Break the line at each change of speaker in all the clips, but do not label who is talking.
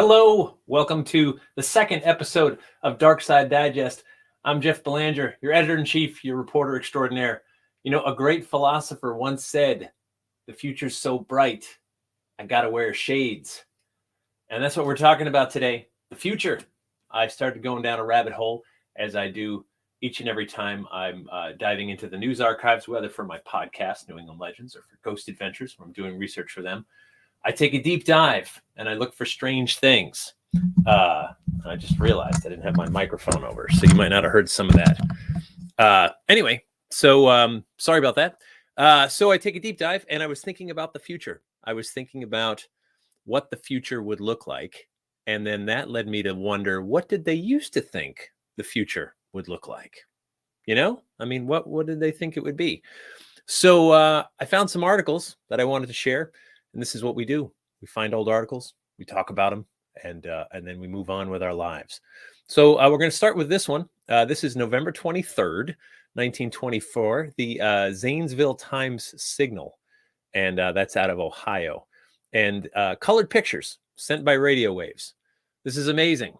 Hello, welcome to the second episode of Darkside Digest. I'm Jeff Belanger, your editor-in-chief, your reporter extraordinaire. You know, a great philosopher once said, the future's so bright, I gotta wear shades. And that's what we're talking about today, the future. I started going down a rabbit hole, as I do each and every time I'm diving into the news archives, whether for my podcast, New England Legends, or for Ghost Adventures, where I'm doing research for them. I take a deep dive and I look for strange things. I just realized I didn't have my microphone over, so you might not have heard some of that. Anyway, so sorry about that. So I take a deep dive and I was thinking about the future. I was thinking about what the future would look like. And then that led me to wonder, what did they used to think the future would look like? You know, I mean, what did they think it would be? So I found some articles that I wanted to share. And this is what we do. We find old articles, we talk about them, and then we move on with our lives. So we're going to start with this one. This is November 23rd, 1924, the Zanesville Times Signal. And that's out of Ohio. And colored pictures sent by radio waves. This is amazing.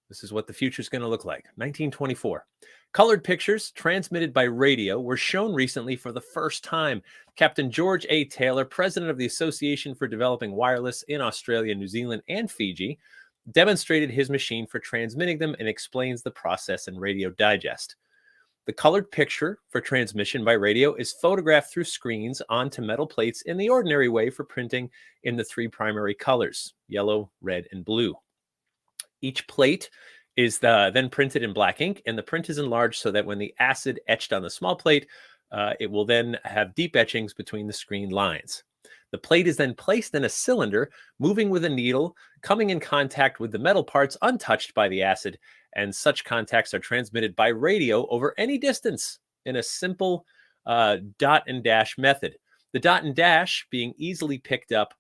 This is what the future is going to look like. 1924. Colored pictures transmitted by radio were shown recently for the first time. Captain George A. Taylor, president of the Association for Developing Wireless in Australia, New Zealand, and Fiji, demonstrated his machine for transmitting them and explains the process in Radio Digest. The colored picture for transmission by radio is photographed through screens onto metal plates in the ordinary way for printing in the three primary colors, yellow, red, and blue. Each plate is then printed in black ink, and the print is enlarged so that when the acid etched on the small plate, it will then have deep etchings between the screen lines. The plate is then placed in a cylinder, moving with a needle, coming in contact with the metal parts untouched by the acid, and such contacts are transmitted by radio over any distance in a simple dot and dash method. The dot and dash being easily picked up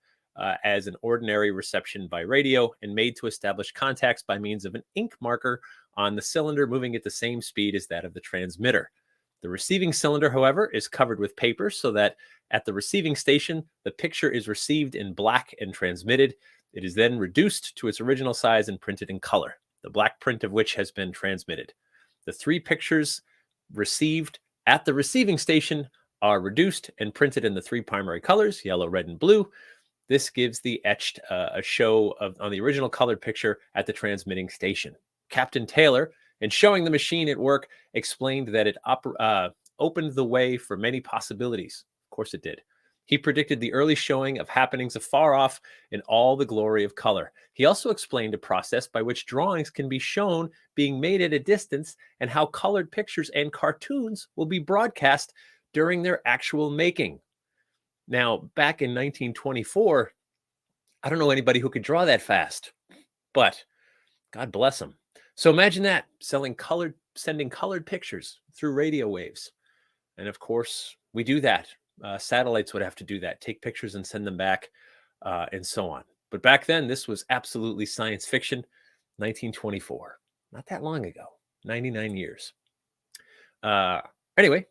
as an ordinary reception by radio and made to establish contacts by means of an ink marker on the cylinder moving at the same speed as that of the transmitter. The receiving cylinder, however, is covered with paper so that at the receiving station, the picture is received in black and transmitted. It is then reduced to its original size and printed in color, the black print of which has been transmitted. The three pictures received at the receiving station are reduced and printed in the three primary colors, yellow, red, and blue. This gives the etched a show on the original colored picture at the transmitting station. Captain Taylor, in showing the machine at work, explained that it opened the way for many possibilities. Of course it did. He predicted the early showing of happenings afar off in all the glory of color. He also explained a process by which drawings can be shown being made at a distance and how colored pictures and cartoons will be broadcast during their actual making. Now, back in 1924, I don't know anybody who could draw that fast, but God bless them. So imagine that, sending colored pictures through radio waves. And of course, we do that. Satellites would have to do that, take pictures and send them back, and so on. But back then, this was absolutely science fiction. 1924, not that long ago, 99 years. Anyway,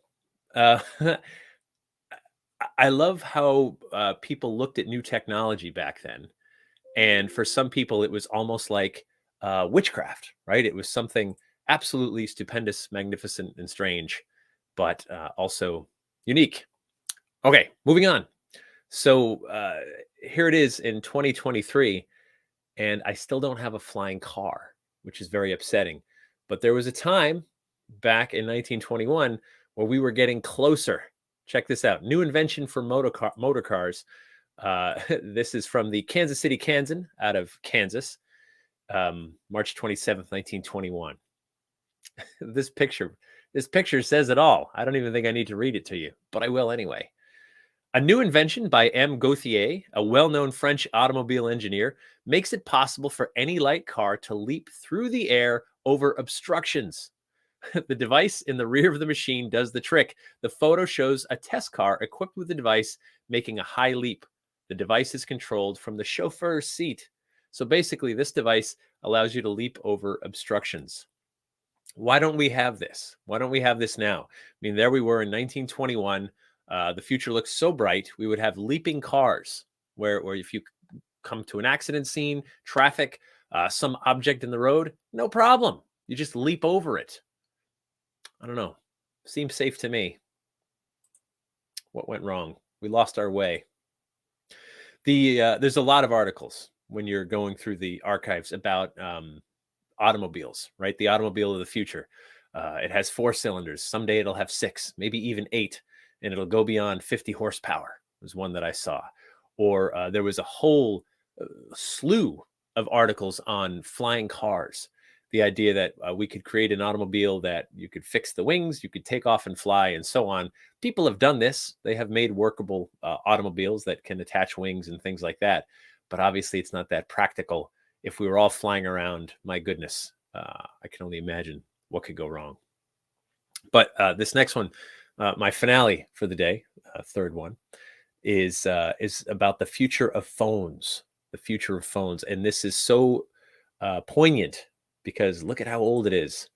I love how people looked at new technology back then. And for some people, it was almost like witchcraft, right? It was something absolutely stupendous, magnificent, and strange, but also unique. Okay, moving on. So here it is in 2023, and I still don't have a flying car, which is very upsetting. But there was a time back in 1921 where we were getting closer. Check this out. New invention for motor cars. This is from the Kansas City Kansan out of Kansas, March 27th, 1921. This picture says it all. I don't even think I need to read it to you, but I will anyway. A new invention by M. Gauthier, a well-known French automobile engineer, makes it possible for any light car to leap through the air over obstructions. The device in the rear of the machine does the trick. The photo shows a test car equipped with the device making a high leap. The device is controlled from the chauffeur's seat. So basically, this device allows you to leap over obstructions. Why don't we have this? Why don't we have this now? I mean, there we were in 1921. The future looks so bright. We would have leaping cars where if you come to an accident scene, traffic, Some object in the road, no problem. You just leap over it. I don't know. Seems safe to me. What went wrong? We lost our way. There's a lot of articles when you're going through the archives about automobiles, right? The automobile of the future. It has 4 cylinders. Someday it'll have 6, maybe even 8, and it'll go beyond 50 horsepower. Was one that I saw. Or there was a whole slew of articles on flying cars. The idea that we could create an automobile that you could fix the wings, you could take off and fly, and so on. People have done this. They have made workable automobiles that can attach wings and things like that. But obviously, it's not that practical. If we were all flying around, my goodness, I can only imagine what could go wrong. But this next one, my finale for the day, third one, is about the future of phones. The future of phones, and this is so poignant because look at how old it is.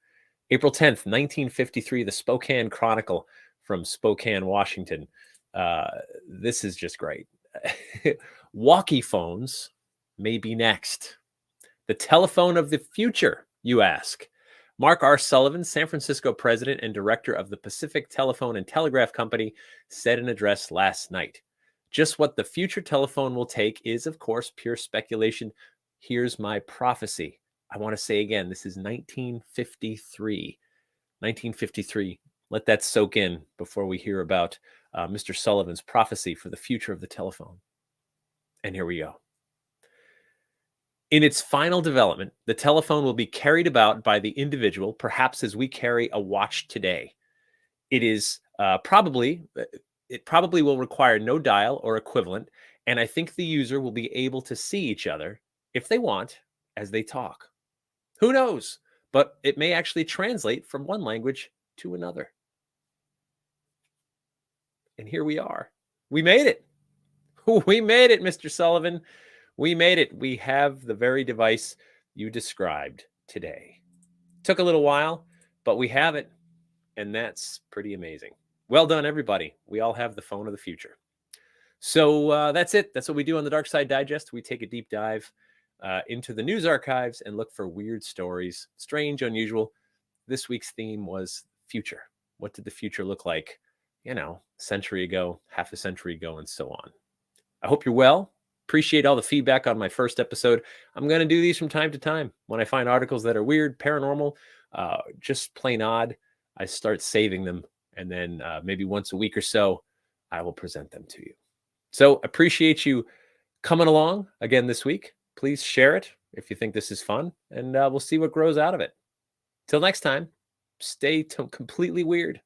April 10th, 1953, the Spokane Chronicle from Spokane, Washington. This is just great. Walkie phones may be next. The telephone of the future, you ask. Mark R. Sullivan, San Francisco president and director of the Pacific Telephone and Telegraph Company, said in an address last night. Just what the future telephone will take is, of course, pure speculation. Here's my prophecy. I want to say again, this is 1953. 1953. Let that soak in before we hear about Mr. Sullivan's prophecy for the future of the telephone. And here we go. In its final development, the telephone will be carried about by the individual, perhaps as we carry a watch today. It probably will require no dial or equivalent, and I think the user will be able to see each other, if they want, as they talk. Who knows? But it may actually translate from one language to another. And here we are. We made it. We made it, Mr. Sullivan. We made it. We have the very device you described today. Took a little while, but we have it, and that's pretty amazing. Well done, everybody. We all have the phone of the future. So that's it. That's what we do on the Darkside Digest. We take a deep dive into the news archives and look for weird stories, strange, unusual. This week's theme was future. What did the future look like, a century ago, half a century ago, and so on. I hope you're well. Appreciate all the feedback on my first episode. I'm going to do these from time to time. When I find articles that are weird, paranormal, just plain odd, I start saving them. And then maybe once a week or so, I will present them to you. So appreciate you coming along again this week. Please share it if you think this is fun, and we'll see what grows out of it. Till next time, stay completely weird.